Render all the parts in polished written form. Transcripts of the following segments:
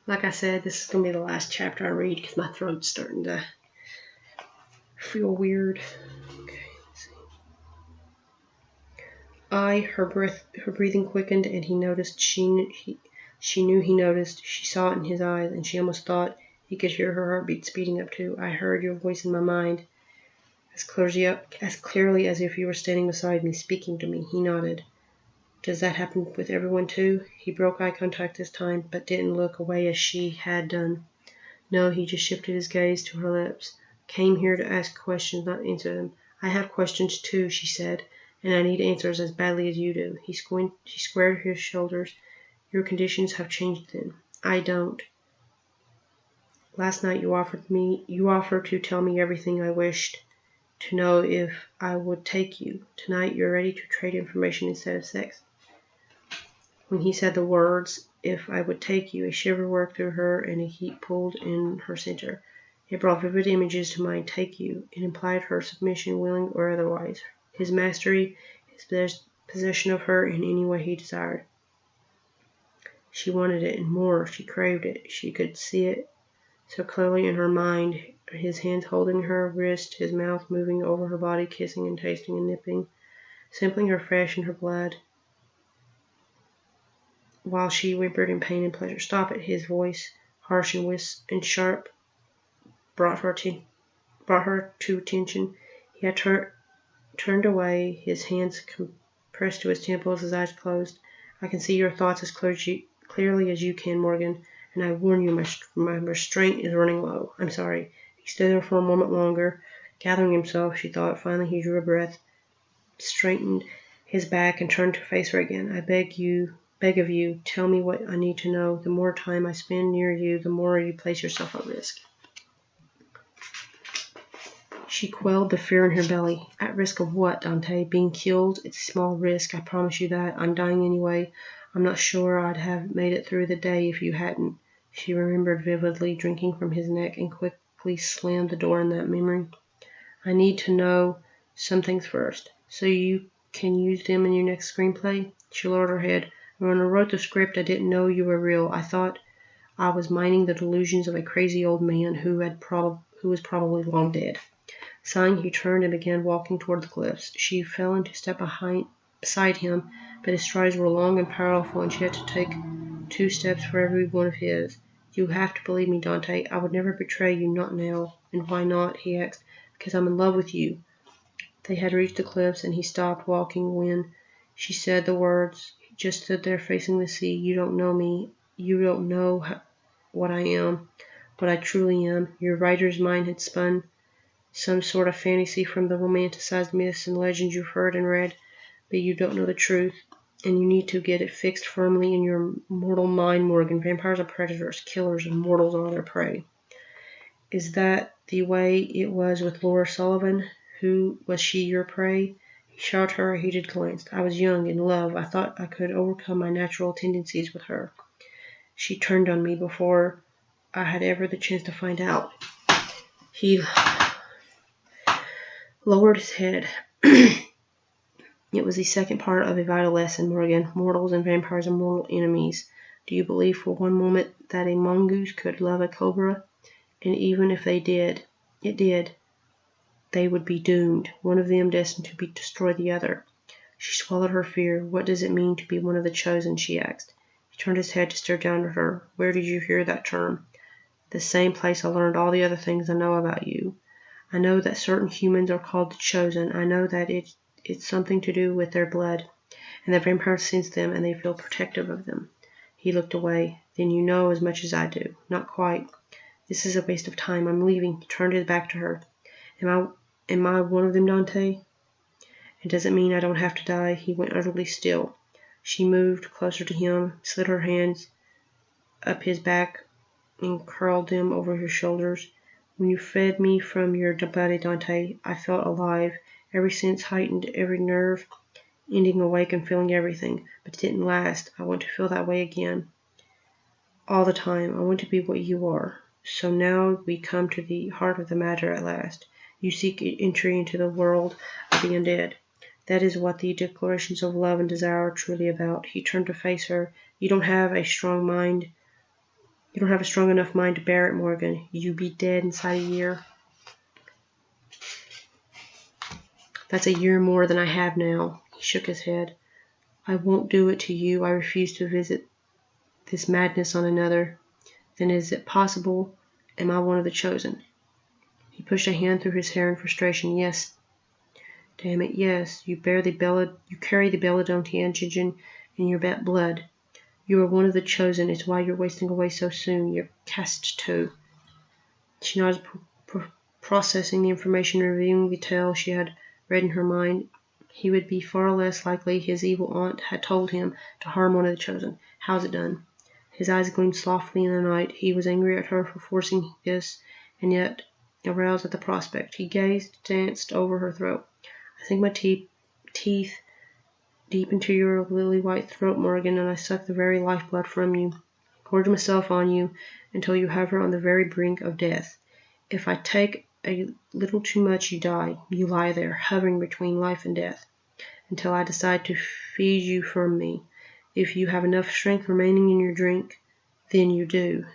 Like I said, this is going to be the last chapter I read because my throat's starting to feel weird. Okay, let's see. Her breathing quickened, and he noticed. She knew he noticed. She saw it in his eyes, and she almost thought he could hear her heartbeat speeding up too. I heard your voice in my mind, as clearly as if you were standing beside me, speaking to me. He nodded. Does that happen with everyone too? He broke eye contact this time, but didn't look away as she had done. No, he just shifted his gaze to her lips. Came here to ask questions, not answer them. I have questions too, she said, and I need answers as badly as you do. She squared his shoulders. Your conditions have changed then. I don't. Last night you offered to tell me everything I wished to know if I would take you. Tonight you're ready to trade information instead of sex. When he said the words, if I would take you, a shiver worked through her and a heat pulled in her center. It brought vivid images to mind. Take you. It implied her submission, willing or otherwise. His mastery, his possession of her in any way he desired. She wanted it and more. She craved it. She could see it so clearly in her mind. His hands holding her wrist, his mouth moving over her body, kissing and tasting and nipping, sampling her flesh and her blood, while she whimpered in pain and pleasure. Stop it. His voice, harsh and sharp, brought her to attention. He had turned away, his hands pressed to his temples, his eyes closed. I can see your thoughts as clearly as you can, Morgan, and I warn you, my restraint is running low. I'm sorry. He stood there for a moment longer, gathering himself, she thought. Finally he drew a breath, straightened his back, and turned to face her again. I beg of you, tell me what I need to know. The more time I spend near you, the more you place yourself at risk. She quelled the fear in her belly. At risk of what, Dante? Being killed? It's a small risk, I promise you that. I'm dying anyway. I'm not sure I'd have made it through the day if you hadn't. She remembered vividly, drinking from his neck, and quickly slammed the door in that memory. I need to know some things first, so you can use them in your next screenplay? She lowered her head. When I wrote the script, I didn't know you were real. I thought I was mining the delusions of a crazy old man who was probably long dead. Sighing, he turned and began walking toward the cliffs. She fell into step beside him, but his strides were long and powerful, and she had to take 2 steps for every one of his. You have to believe me, Dante. I would never betray you, not now. And why not? He asked. Because I'm in love with you. They had reached the cliffs, and he stopped walking when she said the words. He just stood there facing the sea. You don't know me. You don't know what I am, what I truly am. Your writer's mind had spun some sort of fantasy from the romanticized myths and legends you've heard and read, but you don't know the truth, and you need to get it fixed firmly in your mortal mind, Morgan. Vampires are predators, killers, and mortals are their prey. Is that the way it was with Laura Sullivan? Was she your prey? He shot her a heated glance. I was young, in love. I thought I could overcome my natural tendencies with her. She turned on me before I had ever the chance to find out. He lowered his head. It was the second part of a vital lesson, Morgan. Mortals and vampires are mortal enemies. Do you believe for one moment that a mongoose could love a cobra? And even if they did, they would be doomed, one of them destined to destroy the other. She swallowed her fear. What does it mean to be one of the chosen? She asked. He turned his head to stare down at her. Where did you hear that term? The same place I learned all the other things I know about you. I know that certain humans are called the chosen. I know that it's something to do with their blood, and the vampires sense them, and they feel protective of them. He looked away. Then you know as much as I do. Not quite. This is a waste of time. I'm leaving. He turned his back to her. Am I one of them, Dante? It doesn't mean I don't have to die. He went utterly still. She moved closer to him, slid her hands up his back, and curled them over his shoulders. When you fed me from your body, Dante, I felt alive. Every sense heightened, every nerve ending awake and feeling everything. But it didn't last. I want to feel that way again. All the time. I want to be what you are. So now we come to the heart of the matter at last. You seek entry into the world of the undead. That is what the declarations of love and desire are truly about. He turned to face her. You don't have a strong mind. You don't have a strong enough mind to bear it, Morgan. You'd be dead inside a year. That's a year more than I have now. He shook his head. I won't do it to you. I refuse to visit this madness on another. Then is it possible? Am I one of the chosen? He pushed a hand through his hair in frustration. Yes. Damn it, yes. You carry the belladonna antigen in your blood. You are one of the chosen. It's why you're wasting away so soon. You're cast too. She nodded, processing the information, reviewing the tale she had read in her mind. He would be far less likely, his evil aunt had told him, to harm one of the chosen. How's it done? His eyes gleamed softly in the night. He was angry at her for forcing this, and yet aroused at the prospect. He danced over her throat. I sink my teeth deep into your lily-white throat, Morgan, and I suck the very lifeblood from you. Gorge myself on you until you hover on the very brink of death. If I take a little too much, you die. You lie there, hovering between life and death, until I decide to feed you from me. If you have enough strength remaining in your drink, then you do.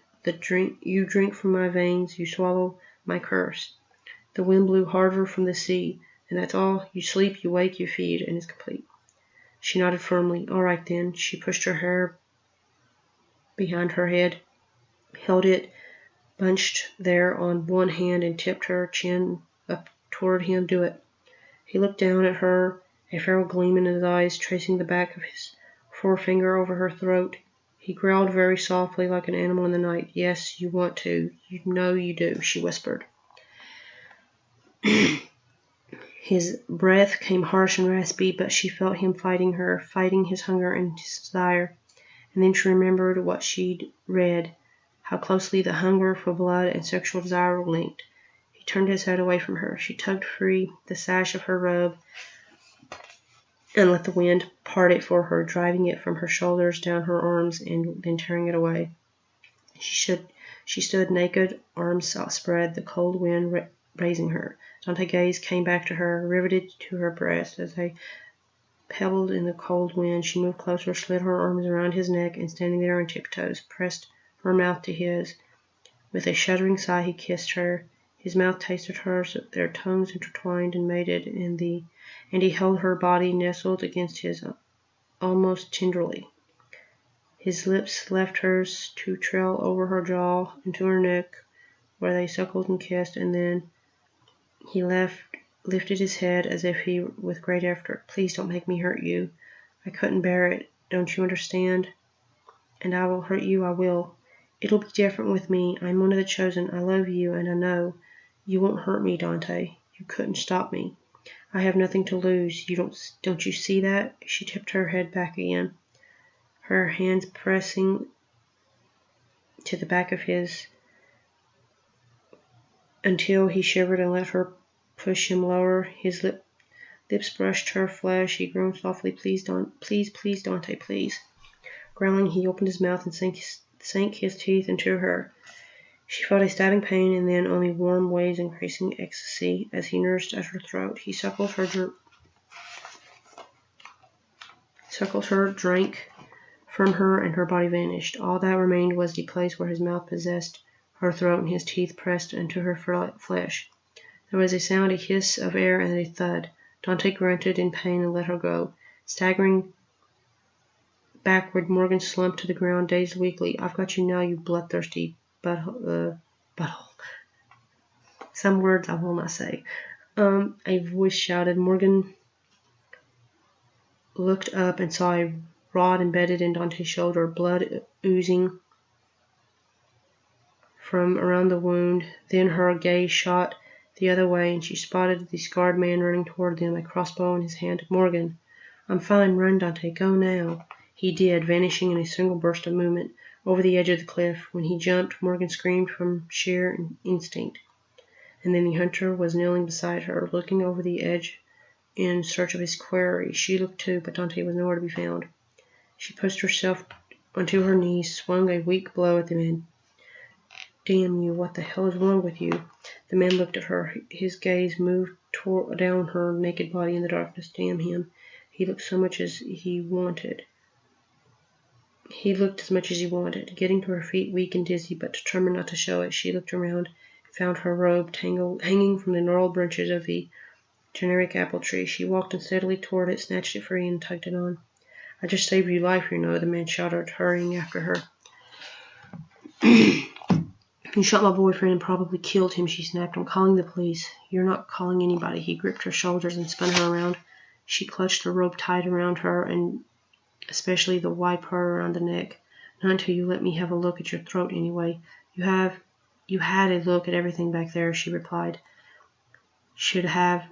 You drink from my veins, you swallow my curse. The wind blew harder from the sea, and that's all. You sleep, you wake, you feed, and it's complete. She nodded firmly. All right, then. She pushed her hair behind her head, held it bunched there on one hand, and tipped her chin up toward him. Do it. He looked down at her, a feral gleam in his eyes, tracing the back of his forefinger over her throat. He growled very softly, like an animal in the night. Yes, you want to. You know you do, she whispered. His breath came harsh and raspy, but she felt him fighting her, fighting his hunger and his desire. And then she remembered what she'd read, how closely the hunger for blood and sexual desire were linked. He turned his head away from her. She tugged free the sash of her robe and let the wind part it for her, driving it from her shoulders down her arms and then tearing it away. She stood naked, arms outspread, the cold wind raising her. Dante's gaze came back to her, riveted to her breast. As they pebbled in the cold wind, she moved closer, slid her arms around his neck, and standing there on tiptoes, pressed her mouth to his. With a shuddering sigh, he kissed her. His mouth tasted hers, their tongues intertwined and mated, and he held her body nestled against his almost tenderly. His lips left hers to trail over her jaw into her neck, where they suckled and kissed, and then he lifted his head as if with great effort. Please don't make me hurt you. I couldn't bear it. Don't you understand? And I will hurt you, I will. It'll be different with me. I'm one of the chosen. I love you, and I know. You won't hurt me, Dante. You couldn't stop me. I have nothing to lose. Don't you see that? She tipped her head back again, her hands pressing to the back of his until he shivered and let her push him lower. His lips brushed her flesh. He groaned softly. Please, Dante, please. Growling, he opened his mouth and sank his teeth into her. She felt a stabbing pain and then only warm waves increasing ecstasy as he nursed at her throat. He suckled her, drank from her, and her body vanished. All that remained was the place where his mouth possessed her throat and his teeth pressed into her flesh. There was a sound, a hiss of air, and a thud. Dante grunted in pain and let her go. Staggering backward, Morgan slumped to the ground, dazed weakly. I've got you now, you bloodthirsty butthole. Some words I will not say. A voice shouted. Morgan looked up and saw a rod embedded in Dante's shoulder, blood oozing from around the wound. Then her gaze shot the other way, and she spotted the scarred man running toward them, a crossbow in his hand. Morgan. I'm fine. Run, Dante. Go now. He did, vanishing in a single burst of movement over the edge of the cliff. When he jumped, Morgan screamed from sheer instinct. And then the hunter was kneeling beside her, looking over the edge in search of his quarry. She looked too, but Dante was nowhere to be found. She pushed herself onto her knees, swung a weak blow at the man. Damn you, what the hell is wrong with you? The man looked at her. His gaze moved down her naked body in the darkness. Damn him. He looked so much as he wanted. He looked as much as he wanted. Getting to her feet, weak and dizzy, but determined not to show it, she looked around and found her robe hanging from the gnarled branches of the generic apple tree. She walked unsteadily toward it, snatched it free, and tugged it on. "I just saved your life, you know," the man shouted, hurrying after her. "You shot my boyfriend and probably killed him," she snapped. "I'm calling the police." "You're not calling anybody." He gripped her shoulders and spun her around. She clutched the rope tight around her, and especially the white part around the neck. "Not until you let me have a look at your throat, anyway." You had a look at everything back there," she replied. "Should have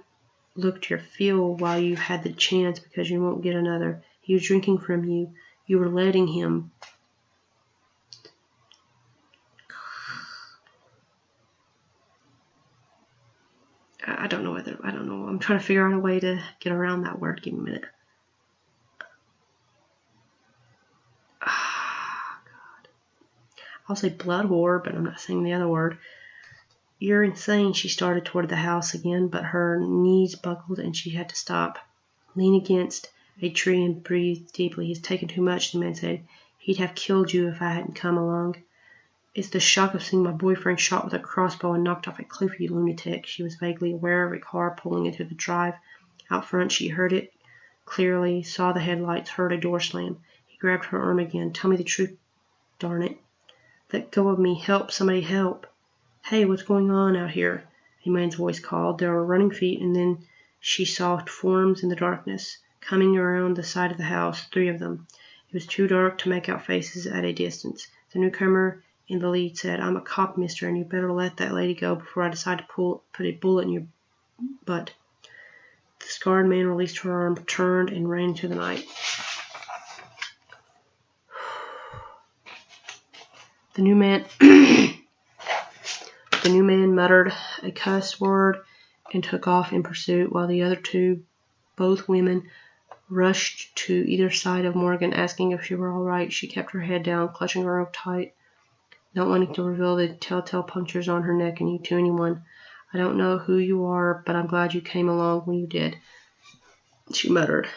looked your fill while you had the chance, because you won't get another. He was drinking from you. You were letting him." I don't know. I'm trying to figure out a way to get around that word. Give me a minute. God. I'll say blood whore, but I'm not saying the other word. "You're insane." She started toward the house again, but her knees buckled and she had to stop. "Lean against a tree and breathe deeply. He's taken too much," the man said. "He'd have killed you if I hadn't come along." "It's the shock of seeing my boyfriend shot with a crossbow and knocked off a cliff, you lunatic." She was vaguely aware of a car pulling into the drive. Out front, she heard it clearly, saw the headlights, heard a door slam. He grabbed her arm again. "Tell me the truth, darn it." "Let go of me. Help. Somebody help." "Hey, what's going on out here?" a man's voice called. There were running feet, and then she saw forms in the darkness, coming around the side of the house, 3 of them. It was too dark to make out faces at a distance. The newcomer in the lead said, "I'm a cop, mister, and you better let that lady go before I decide to put a bullet in your butt." The scarred man released her arm, turned, and ran into the night. The new man muttered a cuss word and took off in pursuit, while the other 2, both women, rushed to either side of Morgan, asking if she were all right. She kept her head down, clutching her rope tight, not wanting to reveal the telltale punctures on her neck to anyone. "I don't know who you are, but I'm glad you came along when you did," she muttered.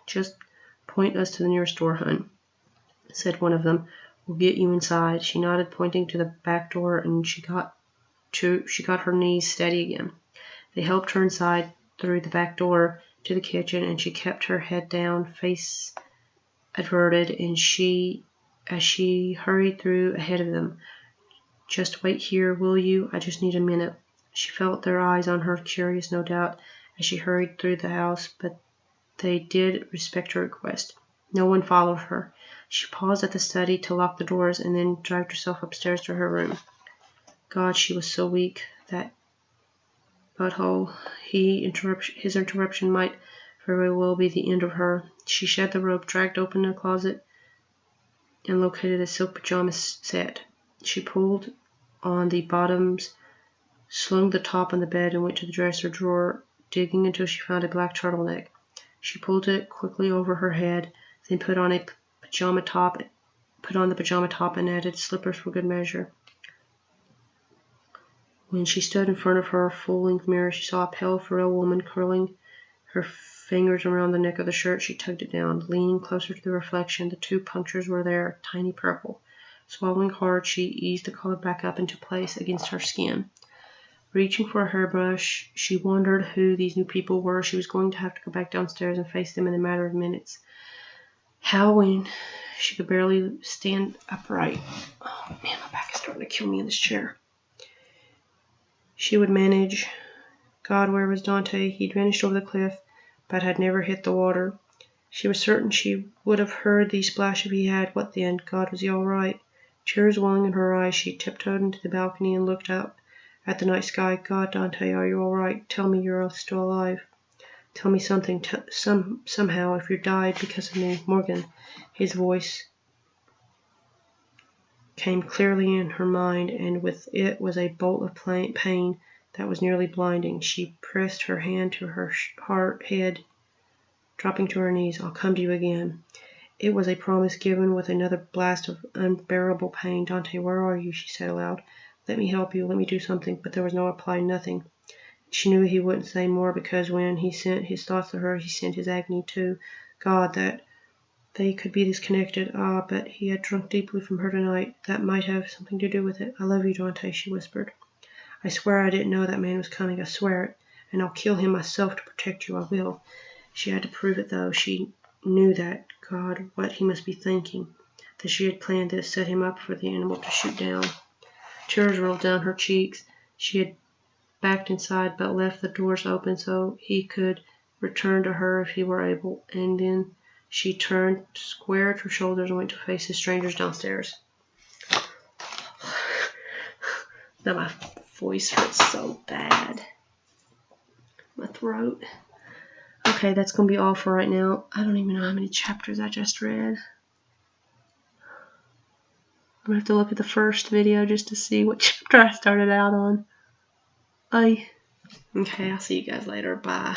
"Just point us to the nearest door, hun," said one of them. "We'll get you inside." She nodded, pointing to the back door, and she got her knees steady again. They helped her inside through the back door to the kitchen, and she kept her head down, face averted, as she hurried through ahead of them. "Just wait here, will you? I just need a minute." She felt their eyes on her, curious no doubt, as she hurried through the house, but they did respect her request. No one followed her. She paused at the study to lock the doors, and then dragged herself upstairs to her room. God, she was so weak. That butthole. His interruption might very well be the end of her. She shed the rope, dragged open a closet, and located a silk pajama set. She pulled on the bottoms, slung the top on the bed, and went to the dresser drawer, digging until she found a black turtleneck. She pulled it quickly over her head, then put on the pajama top and added slippers for good measure. When she stood in front of her full-length mirror, she saw a pale, frail woman curling her fingers around the neck of the shirt. She tugged it down. Leaning closer to the reflection, the 2 punctures were there, tiny purple. Swallowing hard, she eased the color back up into place against her skin. Reaching for a hairbrush, she wondered who these new people were. She was going to have to go back downstairs and face them in a matter of minutes. How, when she could barely stand upright. Oh man, my back is starting to kill me in this chair. She would manage. God, where was Dante? He'd vanished over the cliff, but had never hit the water. She was certain she would have heard the splash if he had. What then? God, was he all right? Tears welling in her eyes, she tiptoed into the balcony and looked out at the night sky. God, Dante, are you all right? Tell me you're still alive. Tell me something. Somehow, if you died because of me. Morgan. His voice came clearly in her mind, and with it was a bolt of pain that was nearly blinding. She pressed her hand to her head, dropping to her knees. I'll come to you again. It was a promise given with another blast of unbearable pain. Dante, where are you? She said aloud. Let me help you. Let me do something. But there was no reply, nothing. She knew he wouldn't say more, because when he sent his thoughts to her, he sent his agony too. God, that they could be disconnected. Ah, but he had drunk deeply from her tonight. That might have something to do with it. I love you, Dante, she whispered. I swear I didn't know that man was coming. I swear it. And I'll kill him myself to protect you. I will. She had to prove it, though. She knew that. God, what he must be thinking. That she had planned this, set him up for the animal to shoot down. Tears rolled down her cheeks. She had backed inside, but left the doors open so he could return to her if he were able. And then she turned, squared her shoulders, and went to face the strangers downstairs. Now my voice hurts so bad. My throat. Okay, that's going to be all for right now. I don't even know how many chapters I just read. I'm going to have to look at the first video just to see what chapter I started out on. Bye. Okay, I'll see you guys later. Bye.